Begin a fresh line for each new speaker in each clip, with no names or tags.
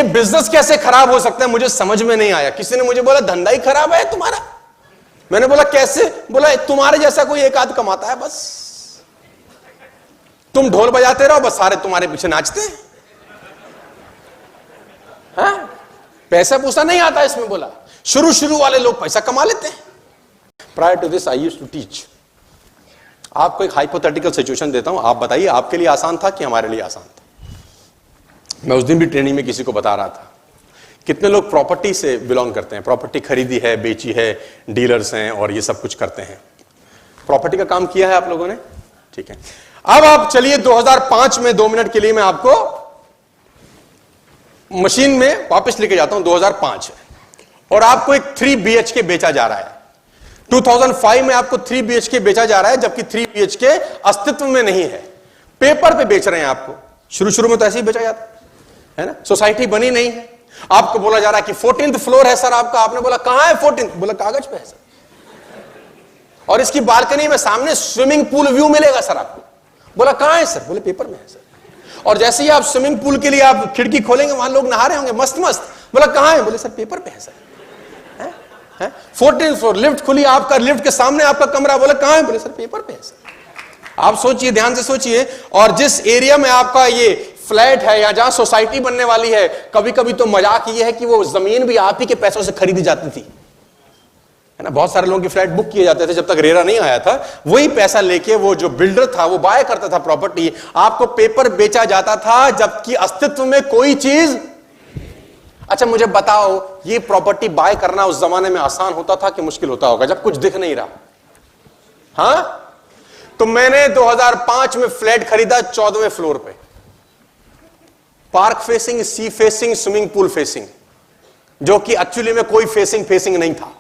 Business कैसे खराब हो सकता है मुझे समझ में नहीं आया। किसी ने मुझे बोला धंधा ही खराब है तुम्हारा। मैंने बोला कैसे? बोला तुम्हारे जैसा कोई एक आध कमाता है, बस तुम ढोल बजाते रहो, बस सारे तुम्हारे पीछे नाचते हैं। हाँ? पैसा पूसा नहीं आता इसमें। बोला शुरू वाले लोग पैसा कमा लेते हैं। Prior to this I used to teach. आपको एक हाइपोथेटिकल सिचुएशन देता हूं, आप बताइए आपके लिए आसान था कि हमारे लिए आसान था? मैं उस दिन भी ट्रेनिंग में किसी को बता रहा था, कितने लोग प्रॉपर्टी से बिलोंग करते हैं, प्रॉपर्टी खरीदी है, बेची है, डीलर्स हैं और ये सब कुछ करते हैं। प्रॉपर्टी का काम किया है आप लोगों ने, ठीक है। अब आप चलिए 2005 में 2 मिनट के लिए मैं आपको मशीन में वापस लेके जाता हूं। 2005 है और आपको एक 3 BHK बेचा जा रहा है। 2005 में आपको 3 BHK बेचा जा रहा है, जबकि 3 BHK अस्तित्व में नहीं है, पेपर पे बेच रहे हैं आपको। शुरू में तो ऐसे ही बेचा जाता है ना, सोसाइटी बनी नहीं है। आपको बोला जा रहा है कि 14th फ्लोर है सर आपका। आपने बोला कहां है 14th? बोला कागज पे है सर, और इसकी बालकनी में सामने स्विमिंग पूल व्यू मिलेगा सर आपको। बोला कहां है सर? बोले पेपर में है सर। और जैसे ही आप स्विमिंग पूल के लिए आप खिड़की खोलेंगे, वहां लोग नहा रहे होंगे मस्त मस्त। बोला कहां है? बोले सर पेपर पे है सर। 14th फ्लोर, लिफ्ट खुली आपका, लिफ्ट के सामने आपका कमरा। बोले कहां है? बोले सर पेपर पे है सर। आप सोचिए, ध्यान से सोचिए। और जिस एरिया में आपका ये फ्लैट है या जहां सोसाइटी बनने वाली है, कभी कभी तो मजाक ये है कि वो जमीन भी आप ही के पैसों से खरीदी जाती थी, है ना। बहुत सारे लोगों के फ्लैट बुक किए जाते थे जब तक रेरा नहीं आया था। वही पैसा लेके वो जो बिल्डर था वो बाय करता था प्रॉपर्टी। आपको पेपर बेचा जाता था जबकि अस्तित्व में कोई चीज। अच्छा मुझे बताओ, ये प्रॉपर्टी बाय करना उस जमाने में आसान होता था कि मुश्किल होता होगा जब कुछ दिख नहीं रहा? हाँ, तो मैंने 2005 में फ्लैट खरीदा 14वें फ्लोर पे, park facing, sea facing, swimming pool facing, जो कि एक्चुअली में कोई फेसिंग नहीं था।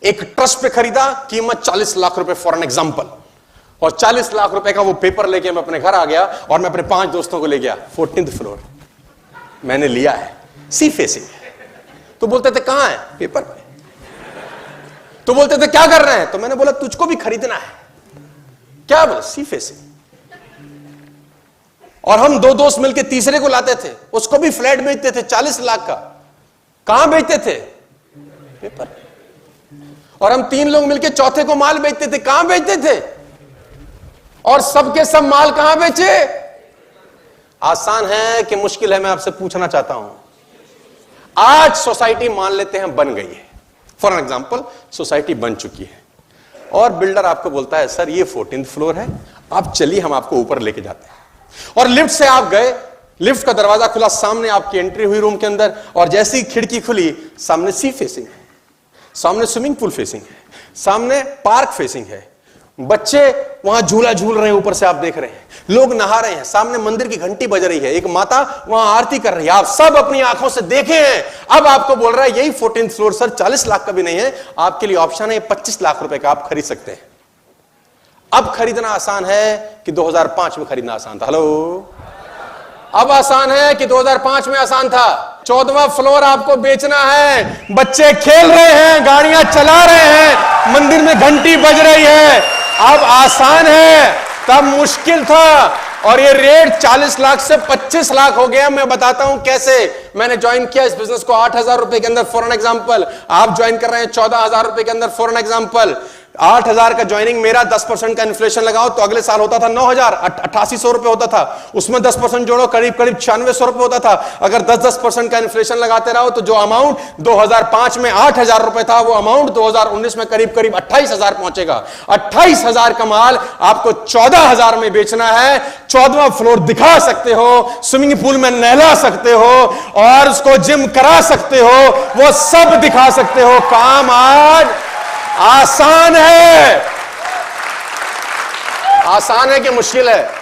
एक ट्रस्ट पे खरीदा, कीमत 40 लाख रुपए फॉर एन एग्जांपल, और 40 लाख रुपए का वो पेपर लेके मैं अपने घर आ गया और मैं अपने 5 दोस्तों को ले गया। 14th फ्लोर मैंने लिया है, सी फेसिंग। तो बोलते थे कहां है? पेपर पे। तो बोलते थे क्या कर रहे हैं? तो मैंने बोला तुझको भी खरीदना है क्या? बोला सी फेसिंग। और हम 2 दोस्त मिलकर तीसरे को लाते थे, उसको भी फ्लैट बेचते थे 40 लाख का। कहां बेचते थे? पेपर। और हम 3 लोग मिलकर चौथे को माल बेचते थे। कहां बेचते थे? और सबके सब माल कहां बेचे? आसान है कि मुश्किल है? मैं आपसे पूछना चाहता हूं। आज सोसाइटी मान लेते हैं बन गई है, फॉर एग्जांपल सोसाइटी बन चुकी है, और बिल्डर आपको बोलता है सर ये 14th फ्लोर है, आप चलिए हम आपको ऊपर लेके जाते हैं। और लिफ्ट से आप गए, लिफ्ट का दरवाजा खुला, सामने आपकी एंट्री हुई रूम के अंदर, और जैसे ही खिड़की खुली, सामने सी फेसिंग है, सामने स्विमिंग पूल फेसिंग है, सामने पार्क फेसिंग है, बच्चे वहां झूला झूल रहे हैं, ऊपर से आप देख रहे हैं, लोग नहा रहे हैं, सामने मंदिर की घंटी बज रही है, एक माता वहां आरती कर रही है, आप सब अपनी आंखों से देखे हैं। अब आपको बोल रहा है यही 14th फ्लोर सर, 40 लाख का भी नहीं है, आपके लिए ऑप्शन है 25 लाख रुपए का आप खरीद सकते हैं। अब खरीदना आसान है कि 2005 में खरीदना आसान था? हेलो, अब आसान है कि 2005 में आसान था? 14वां फ्लोर आपको बेचना है, बच्चे खेल रहे हैं, गाड़ियां चला रहे हैं, मंदिर में घंटी बज रही है। अब आसान है, तब मुश्किल था। और ये रेट 40 लाख से 25 लाख हो गया। मैं बताता हूं कैसे। मैंने ज्वाइन किया इस बिजनेस को 8,000 रुपए के अंदर, फॉर एन एग्जांपल। आप ज्वाइन कर रहे हैं 14,000 रुपए के अंदर, फॉर एन एग्जांपल। 8,000 का ज्वाइनिंग मेरा, 10% का इन्फ्लेशन लगाओ तो अगले साल होता था 9,000, 8,800 रुपए होता था। उसमें 10% जोड़ो, करीब 9600 रुपए होता था। अगर 10% का इन्फ्लेशन लगाते रहो तो जो अमाउंट 2005 में 8,000 रुपए था, वो अमाउंट 2019 में करीब 28,000 पहुंचेगा। 28,000 का माल आपको 14,000 में बेचना है। 14वां फ्लोर दिखा सकते हो, स्विमिंग पूल में नहला सकते हो, और उसको जिम करा सकते हो, वो सब दिखा सकते हो। काम आज आसान है। आसान है कि मुश्किल है?